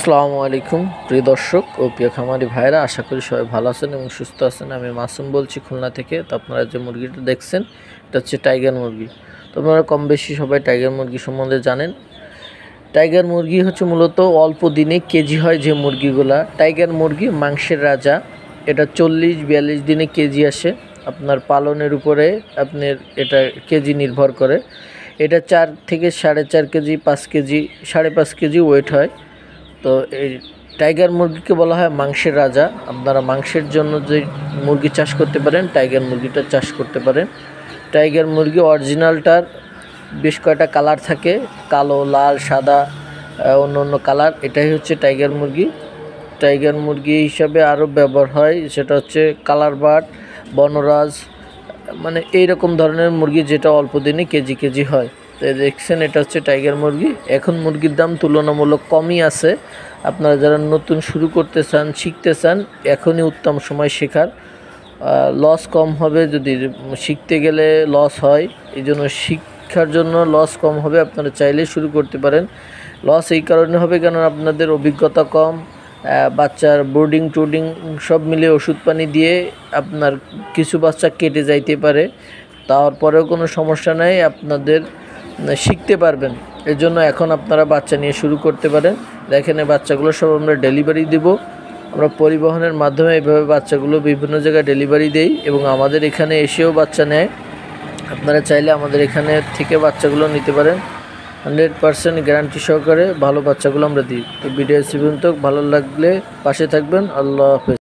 আসসালামু আলাইকুম প্রিয় দর্শক ও প্রিয় খামারি ভাইরা, আশা করি সবাই ভালো আছেন এবং সুস্থ আছেন। আমি মাসুম বলছি খুলনা থেকে। তো আপনারা যে মুরগিটা দেখছেন এটা হচ্ছে টাইগার মুরগি। তো আপনারা কম বেশি সবাই টাইগার মুরগি সম্বন্ধে জানেন। টাইগার মুরগি হচ্ছে মূলত অল্প দিনে কেজি হয় যে মুরগিগুলা। টাইগার মুরগি মাংসের রাজা। এটা 40-42 দিনে কেজি আসে। আপনার পালনের উপরে আপনার এটা কেজি নির্ভর করে। এটা 4 থেকে 4.5 কেজি, 5 কেজি, 5.5 কেজি ওয়েট হয়। তো এই টাইগার মুরগিকে বলা হয় মাংসের রাজা। আপনারা মাংসের জন্য যে মুরগি চাষ করতে পারেন, টাইগার মুরগিটা চাষ করতে পারেন। টাইগার মুরগি অরিজিনালটার বেশ কয়েকটা কালার থাকে, কালো, লাল, সাদা, অন্য অন্য কালার। এটাই হচ্ছে টাইগার মুরগি। টাইগার মুরগি হিসাবে আরও ব্যবহার হয়, সেটা হচ্ছে কালার বার্ড, বনরাজ, মানে এইরকম ধরনের মুরগি যেটা অল্প দিনে কেজি কেজি হয়। তো দেখছেন এটা হচ্ছে টাইগার মুরগি। এখন মুরগির দাম তুলনামূলক কমই আছে। আপনারা যারা নতুন শুরু করতে চান, শিখতে চান, এখনই উত্তম সময় শেখার। লস কম হবে, যদি শিখতে গেলে লস হয়, এই জন্য শিক্ষার জন্য লস কম হবে। আপনারা চাইলে শুরু করতে পারেন। লস এই কারণে হবে কেন, আপনাদের অভিজ্ঞতা কম, বাচ্চার বোর্ডিং টোডিং সব মিলে ওষুধ পানি দিয়ে আপনার কিছু বাচ্চা কেটে যাইতে পারে। তারপরেও কোনো সমস্যা নাই, আপনাদের শিখতে পারবেন। এর জন্য এখন আপনারা বাচ্চা নিয়ে শুরু করতে পারেন। দেখেন এই বাচ্চাগুলো সব আমরা ডেলিভারি দেব। আমরা পরিবহনের মাধ্যমে এইভাবে বাচ্চাগুলো বিভিন্ন জায়গায় ডেলিভারি দেই এবং আমাদের এখানে এসেও বাচ্চা নেয়। আপনারা চাইলে আমাদের এখানে থেকে বাচ্চাগুলো নিতে পারেন। 100% গ্যারান্টি সহকারে ভালো বাচ্চাগুলো আমরা দিই। তো ভিডিও পর্যন্ত ভালো লাগলে পাশে থাকবেন। আল্লাহ হাফেজ।